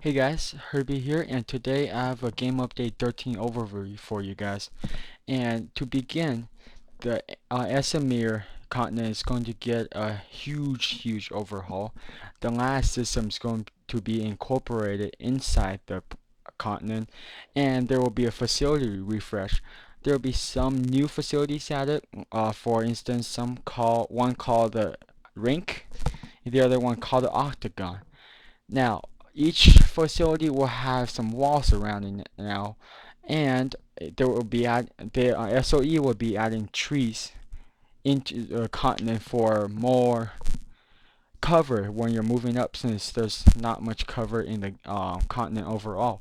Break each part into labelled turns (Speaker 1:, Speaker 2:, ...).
Speaker 1: Hey guys, Herbie here, and today I have a Game Update 13 overview for you guys. And to begin, the Esamir continent is going to get a huge overhaul. The last system is going to be incorporated inside the continent, and there will be a facility refresh. There will be some new facilities added. For instance, one called the Rink, the other one called the Octagon. Now, each facility will have some walls surrounding it now, and the SOE will be adding trees into the continent for more cover when you're moving up, since there's not much cover in the continent overall.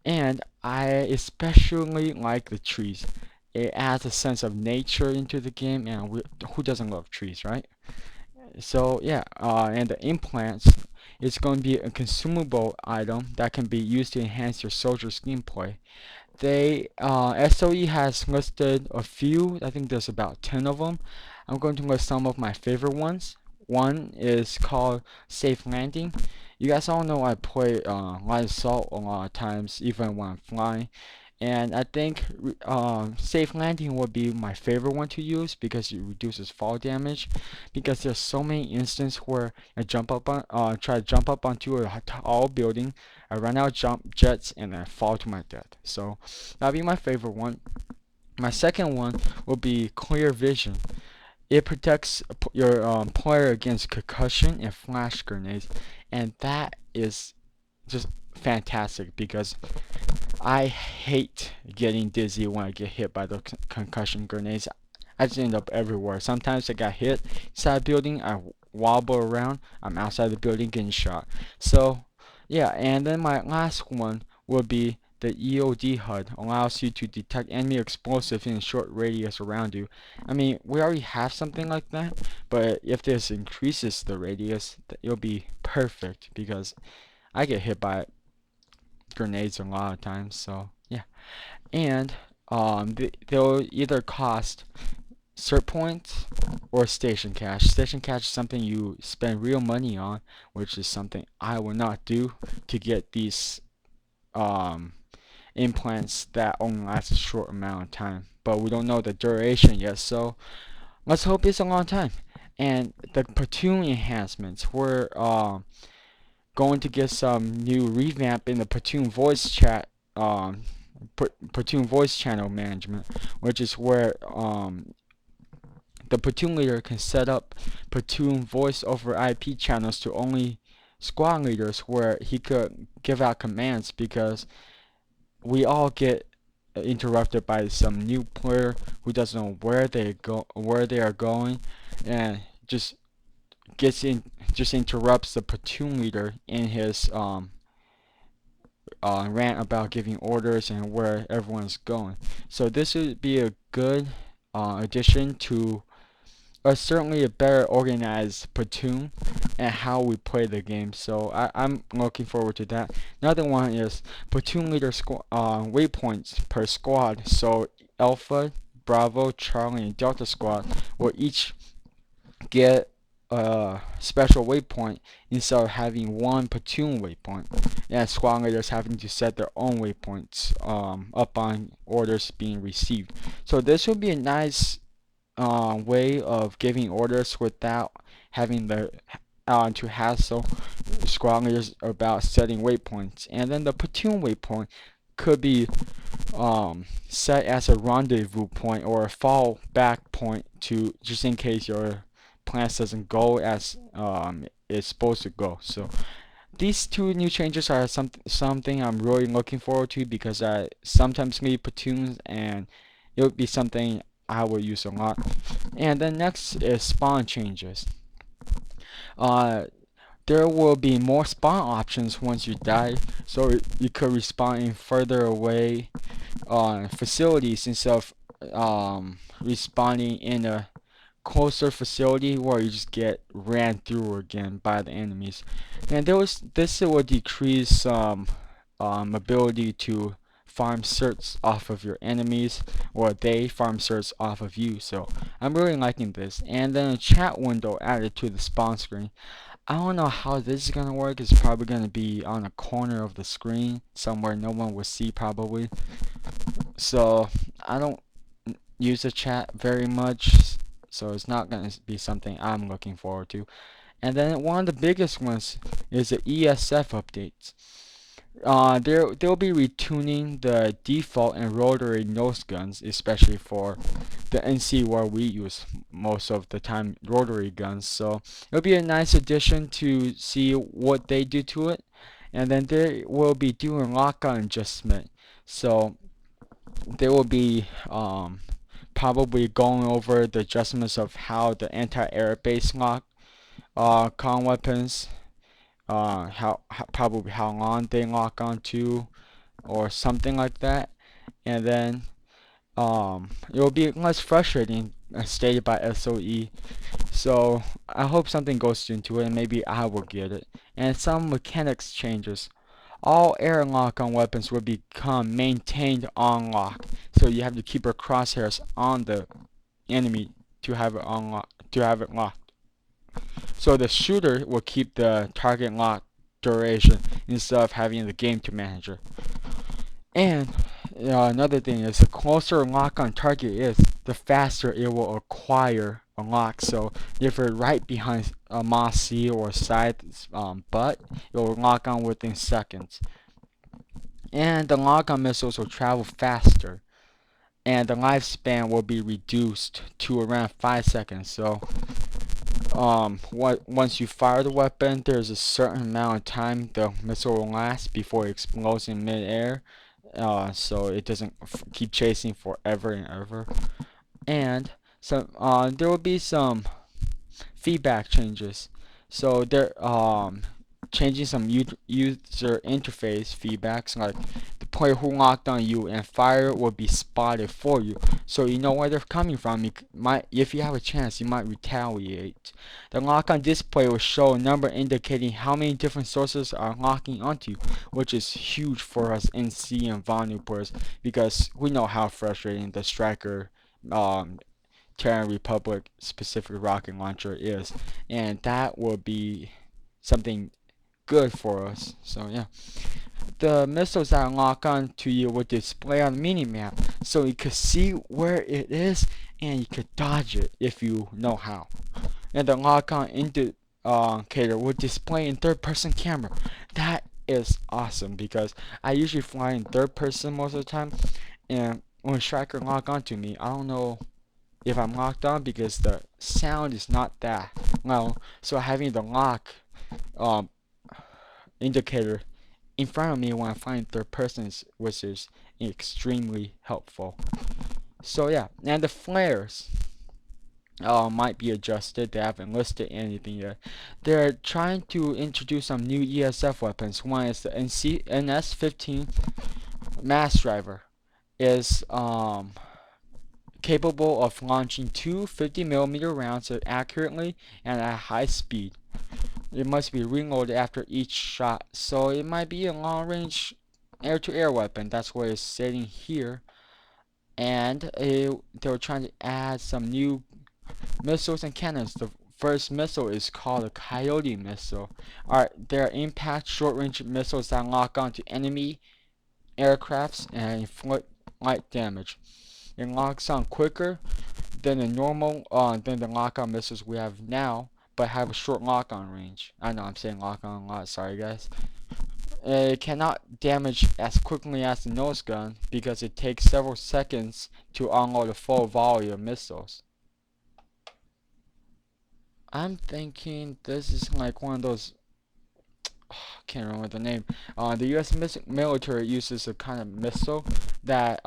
Speaker 1: And I especially like the trees. It adds a sense of nature into the game, and who doesn't love trees, right? So yeah, and the implants is going to be a consumable item that can be used to enhance your soldier's gameplay. SOE has listed a few. I think there's about 10 of them. I'm going to list some of my favorite ones. One is called Safe Landing. You guys all know I play Light Assault a lot of times, even when I'm flying. And I think Safe Landing would be my favorite one to use because it reduces fall damage. Because there's so many instances where try to jump up onto a tall building, I run out of jump jets, and I fall to my death. So that'll be my favorite one. My second one will be Clear Vision. It protects your player against concussion and flash grenades, and that is just fantastic because I hate getting dizzy when I get hit by the concussion grenades. I just end up everywhere. Sometimes I got hit inside a building, I wobble around, I'm outside the building getting shot. So, yeah, and then my last one would be the EOD HUD. Allows you to detect enemy explosives in a short radius around you. I mean, we already have something like that, but if this increases the radius, it'll be perfect because I get hit by grenades a lot of times. So, yeah. And they'll either cost cert points or station cash. Station cash is something you spend real money on, which is something I will not do to get these um, implants that only last a short amount of time. But we don't know the duration yet, so let's hope it's a long time. And the platoon enhancements, we're going to get some new revamp in the platoon voice chat um, platoon voice channel management, which is where the platoon leader can set up platoon voice over IP channels to only squad leaders, where he could give out commands because we all get interrupted by some new player who doesn't know where they are going, and just interrupts the platoon leader in his rant about giving orders and where everyone's going. So this would be a good addition to certainly a better organized platoon and how we play the game. So I'm looking forward to that. Another one is platoon leader waypoints per squad. So Alpha, Bravo, Charlie, and Delta squad will each get a special waypoint instead of having one platoon waypoint, and squad leaders having to set their own waypoints upon orders being received. So this would be a nice way of giving orders without having to hassle squad leaders about setting waypoints. And then the platoon waypoint could be set as a rendezvous point or a fallback point to just in case your plans doesn't go as it's supposed to go. So these two new changes are something I'm really looking forward to because I sometimes need platoons, and it would be something I will use a lot. And then next is spawn changes. Uh, there will be more spawn options once you die, so you could respawn in further away facilities instead of respawning in a closer facility where you just get ran through again by the enemies. And this will decrease ability to farm certs off of your enemies, or they farm certs off of you. So I'm really liking this. And then a chat window added to the spawn screen. I don't know how this is gonna work. It's probably gonna be on a corner of the screen, somewhere no one will see probably. So I don't use the chat very much, so it's not gonna be something I'm looking forward to. And then one of the biggest ones is the ESF updates. They'll be retuning the default and rotary nose guns, especially for the NC where we use most of the time rotary guns. So it'll be a nice addition to see what they do to it. And then they will be doing lock-on adjustment. So they will be probably going over the adjustments of how the anti-air base lock con weapons, how probably how long they lock onto or something like that. And then it will be less frustrating as stated by SOE. So I hope something goes into it and maybe I will get it. And some mechanics changes. All air lock on weapons will become maintained on lock. So you have to keep your crosshairs on the enemy to have it locked. So the shooter will keep the target lock duration instead of having the game to manage it. And another thing is the closer a lock on target is, the faster it will acquire a lock. So if you're right behind a Mossy or side butt, it will lock on within seconds. And the lock on missiles will travel faster. And the lifespan will be reduced to around 5 seconds. So once you fire the weapon, there's a certain amount of time the missile will last before it explodes in mid-air. So it doesn't keep chasing forever and ever. And there will be some feedback changes. So they're changing some user interface feedbacks, like the player who locked on you and fire will be spotted for you, so you know where they're coming from. If you have a chance, you might retaliate. The lock on display will show a number indicating how many different sources are locking onto you, which is huge for us NC and Vanu players, because we know how frustrating the Striker Terran Republic specific rocket launcher is, and that will be something good for us. So yeah, the missiles that lock on to you will display on the mini-map, so you can see where it is and you can dodge it if you know how. And the lock-on indicator will display in third-person camera. That is awesome because I usually fly in third person most of the time, and when Striker lock onto me, I don't know if I'm locked on because the sound is not that well. So having the lock um, indicator in front of me when I find third persons, which is extremely helpful. So yeah, and the flares might be adjusted. They haven't listed anything yet. They're trying to introduce some new ESF weapons. One is the NS-15 mass driver. Is capable of launching two 50mm rounds accurately and at high speed. It must be reloaded after each shot, so it might be a long-range air-to-air weapon. That's what it's saying here. And they were trying to add some new missiles and cannons. The first missile is called a Coyote missile. They're impact short-range missiles that lock onto enemy aircrafts and inflict light damage. It locks on quicker than the lock-on missiles we have now, but have a short lock-on range. I know I'm saying lock-on a lot, sorry guys. It cannot damage as quickly as the nose gun because it takes several seconds to unload a full volley of missiles. I'm thinking this is like one of those, can't remember the name. The U.S. military uses a kind of missile that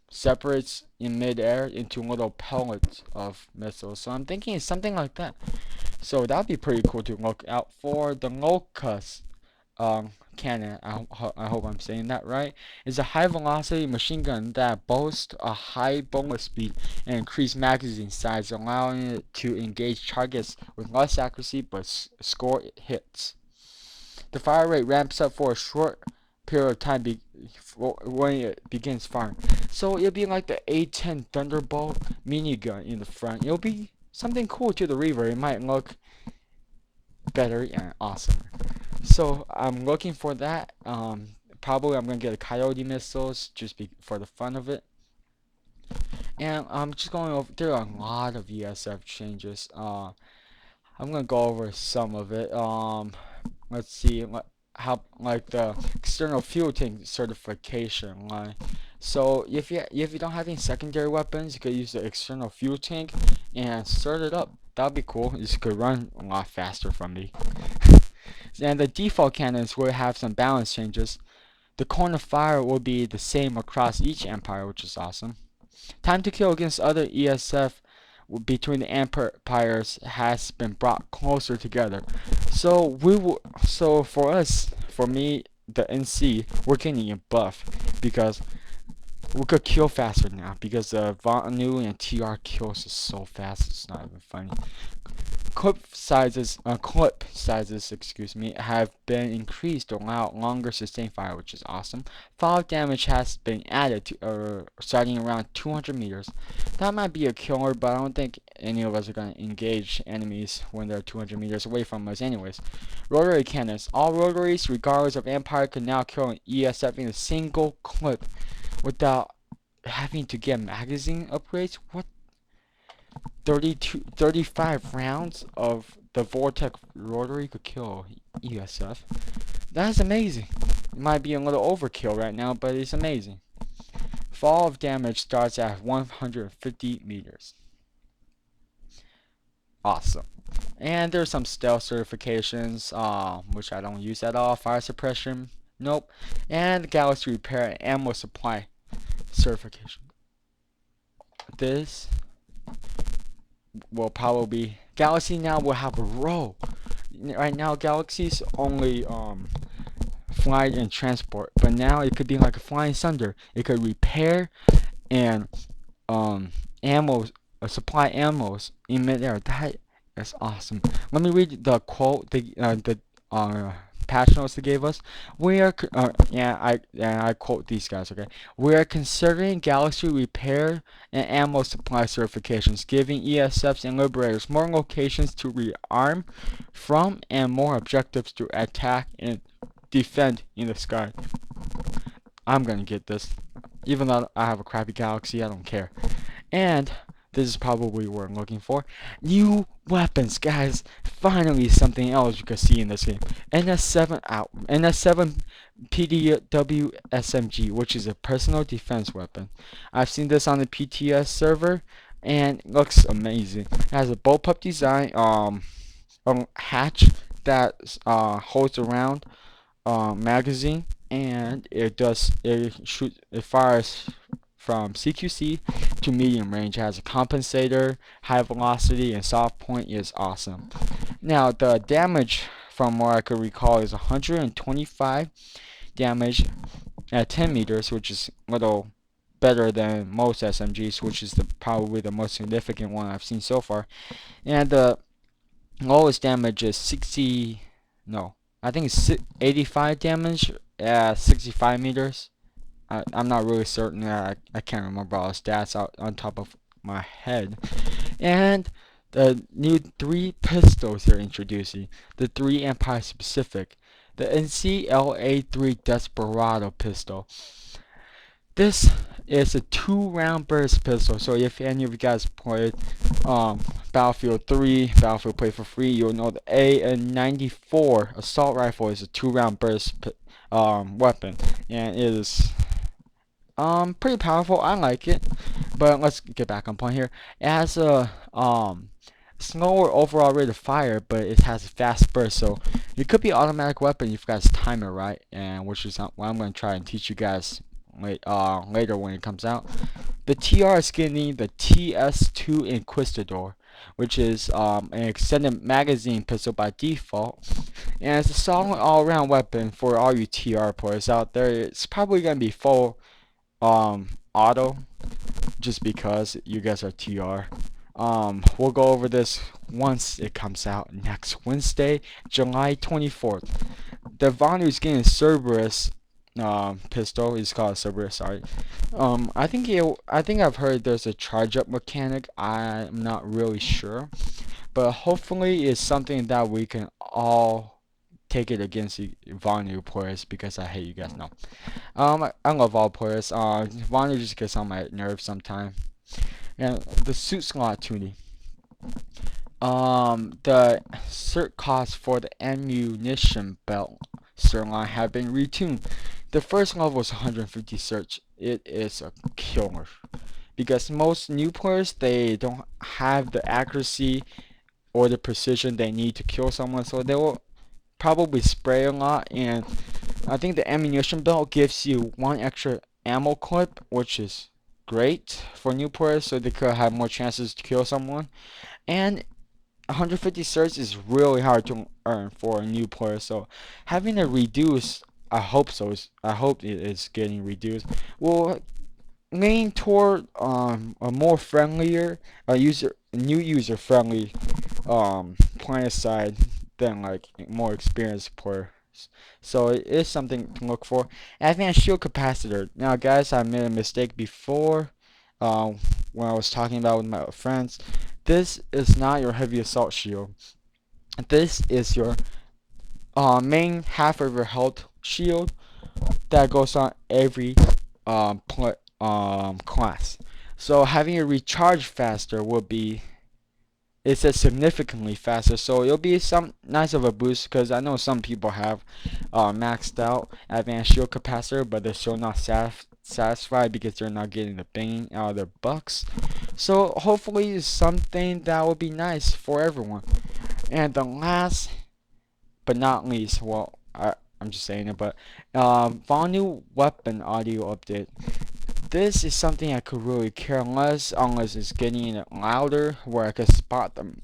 Speaker 1: separates in midair into little pellets of missiles. So I'm thinking it's something like that. So that'd be pretty cool to look out for. The Locust cannon, I hope I'm saying that right, is a high velocity machine gun that boasts a high bullet speed and increased magazine size, allowing it to engage targets with less accuracy but score hits. The fire rate ramps up for a short period of time when it begins firing. So it'll be like the A10 Thunderbolt minigun in the front. It'll be something cool to the reaver. It might look better and awesome. So I'm looking for that. Probably I'm gonna get a Coyote missiles just for the fun of it. And I'm just going over. There are a lot of ESF changes. I'm gonna go over some of it. Let's see how like the external fuel tank certification line. So if you don't have any secondary weapons, you could use the external fuel tank and start it up. That'd be cool. This could run a lot faster from me. And the default cannons will have some balance changes. The cone of fire will be the same across each empire, which is awesome. Time to kill against other ESF between the empires has been brought closer together. So for us, for me, the NC, we're getting a buff because we could kill faster now because the Vanu and TR kills is so fast. It's not even funny. Clip sizes, excuse me, have been increased to allow longer sustained fire, which is awesome. Fall damage has been added to, starting around 200 meters. That might be a killer, but I don't think any of us are going to engage enemies when they're 200 meters away from us anyways. Rotary cannons. All rotaries, regardless of empire, can now kill an ESF in a single clip without having to get magazine upgrades. What? 35 rounds of the Vortex Rotary could kill ESF. That's amazing. It might be a little overkill right now, but it's amazing. Fall of damage starts at 150 meters. Awesome. And there's some stealth certifications, which I don't use at all. Fire suppression, nope. And galaxy repair and ammo supply certification. This will probably Galaxy now will have a role. Right now, Galaxy's only flight and transport, but now it could be like a flying Sunder. It could repair and ammo, supply ammos in midair. That is awesome. Let me read the quote the patch notes they gave us. I quote these guys. Okay, we are considering Galaxy repair and ammo supply certifications, giving ESFs and Liberators more locations to rearm from and more objectives to attack and defend in the sky. I'm gonna get this, even though I have a crappy Galaxy. I don't care. And this is probably what I'm looking for. New weapons, guys. Finally, something else you can see in this game. NS7 out. NS7 PDW SMG, which is a personal defense weapon. I've seen this on the PTS server, and it looks amazing. It has a bullpup design, a hatch that holds around magazine, and it fires from CQC to medium range. It has a compensator, high velocity, and soft point is awesome. Now the damage, from what I could recall, is 125 damage at 10 meters, which is a little better than most SMGs, which is probably the most significant one I've seen so far. And the lowest damage is 60, no, I think it's 85 damage at 65 meters. I'm not really certain. I can't remember all the stats out on top of my head. And the new 3 pistols they're introducing. The 3 Empire specific. The NCLA-3 Desperado pistol. This is a 2-round burst pistol. So if any of you guys played Battlefield 3, Battlefield Play for Free, you'll know the AN-94 assault rifle is a 2-round burst weapon, and it is pretty powerful. I like it, but let's get back on point here. It has a slower overall rate of fire, but it has a fast burst, so it could be an automatic weapon if you guys time it right, and which is what I'm going to try and teach you guys later when it comes out. The TR is getting the TS2 Inquisitor, which is an extended magazine pistol by default, and it's a solid all-around weapon for all you TR players out there. It's probably going to be full auto, just because you guys are TR. We'll go over this once it comes out next Wednesday, July 24th. The Vanu is getting Cerberus pistol. It's called a Cerberus. Sorry. I think I've heard there's a charge up mechanic. I'm not really sure, but hopefully it's something that we can all take it against Vanu players because I hate you guys know. I love all players. Vanu just gets on my nerves sometimes. And the suit slot tuning. The cert costs for the ammunition belt sirloin have been retuned. The first level is 150 search. It is a killer because most new players they don't have the accuracy or the precision they need to kill someone, so they will probably spray a lot. And I think the ammunition belt gives you one extra ammo clip, which is great for new players, so they could have more chances to kill someone. And 150 certs is really hard to earn for a new player, so having it reduced, I hope so. I hope it is getting reduced. Will lean toward a more friendlier, new user friendly Planetside than like more experienced players. So it is something to look for. Advanced shield capacitor. Now, guys, I made a mistake before. Um, when I was talking about with my friends, this is not your heavy assault shield. This is your main half of your health shield that goes on every class. So having it recharge faster would be, it says significantly faster, so it'll be some nice of a boost because I know some people have maxed out advanced shield capacitor, but they're still not satisfied because they're not getting the bang out of their bucks. So hopefully it's something that would be nice for everyone. And the last but not least, well, I'm just saying it, but Vonu weapon audio update. This is something I could really care less unless it's getting louder where I could spot them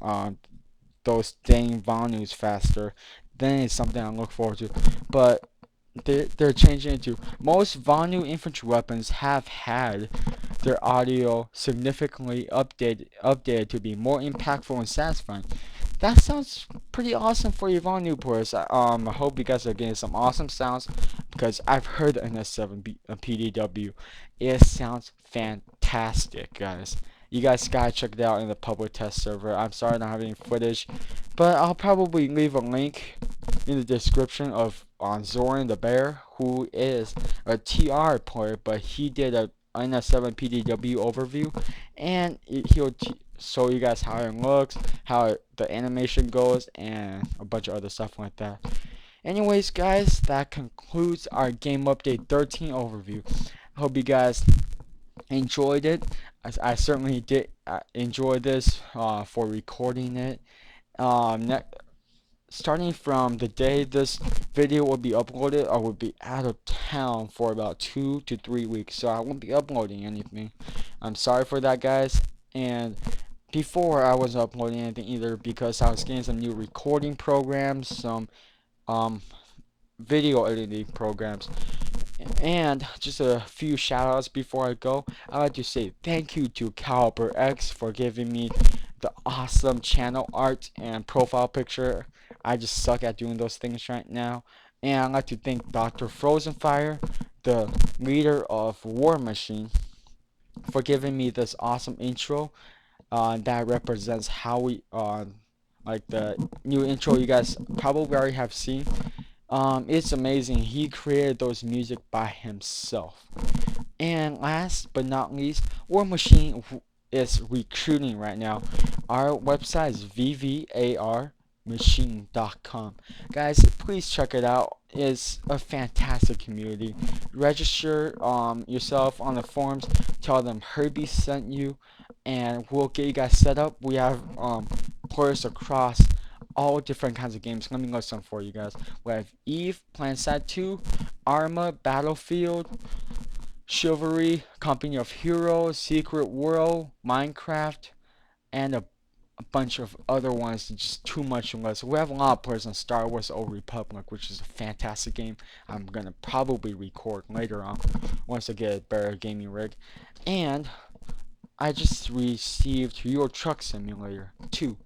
Speaker 1: those dang Vanus faster. Then it's something I look forward to. But they're changing it to most Vanu infantry weapons have had their audio significantly updated to be more impactful and satisfying. That sounds pretty awesome for Yvonne Newports. I hope you guys are getting some awesome sounds because I've heard the NS7 PDW. It sounds fantastic, guys. You guys gotta check it out in the public test server. I'm sorry I don't have any footage, but I'll probably leave a link in the description of Zoran the Bear, who is a TR player, but he did a NS7 PDW overview, and he'll show you guys how it looks, how the animation goes, and a bunch of other stuff like that. Anyways, guys, that concludes our Game Update 13 overview. I hope you guys enjoyed it. I certainly did enjoy this for recording it. Starting from the day this video will be uploaded, I will be out of town for about 2 to 3 weeks, so I won't be uploading anything. I'm sorry for that, guys. And before I wasn't uploading anything either because I was getting some new recording programs, some um, video editing programs. And just a few shoutouts before I go. I'd like to say thank you to Caliber X for giving me the awesome channel art and profile picture. I just suck at doing those things right now. And I'd like to thank Dr. Frozenfire, the leader of War Machine, for giving me this awesome intro that represents how we like the new intro you guys probably already have seen. It's amazing. He created those music by himself. And last but not least, War Machine is recruiting right now. Our website is vvarmachine.com. Guys, please check it out. It's a fantastic community. Register yourself on the forums. Tell them Herbie sent you, and we'll get you guys set up. We have players across all different kinds of games. Let me list some for you guys. We have Eve, Planetside 2, Arma, Battlefield, Chivalry, Company of Heroes, Secret World, Minecraft, and a bunch of other ones. Just too much to list. We have a lot of players on Star Wars Old Republic, which is a fantastic game. I'm gonna probably record later on once I get a better gaming rig. And I just received Euro Truck Simulator 2.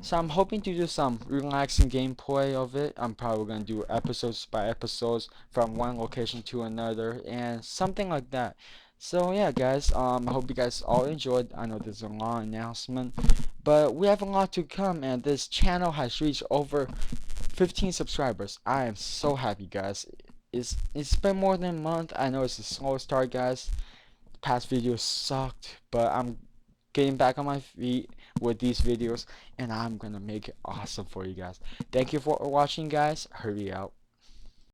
Speaker 1: So I'm hoping to do some relaxing gameplay of it. I'm probably gonna do episodes by episodes from one location to another and something like that. So yeah, guys, I hope you guys all enjoyed. I know there's a long announcement, but we have a lot to come, and this channel has reached over 15 subscribers. I am so happy, guys. It's been more than a month. I know it's a slow start, guys. Past videos sucked, but I'm getting back on my feet with these videos, and I'm gonna make it awesome for you guys. Thank you for watching, guys. Hurry out.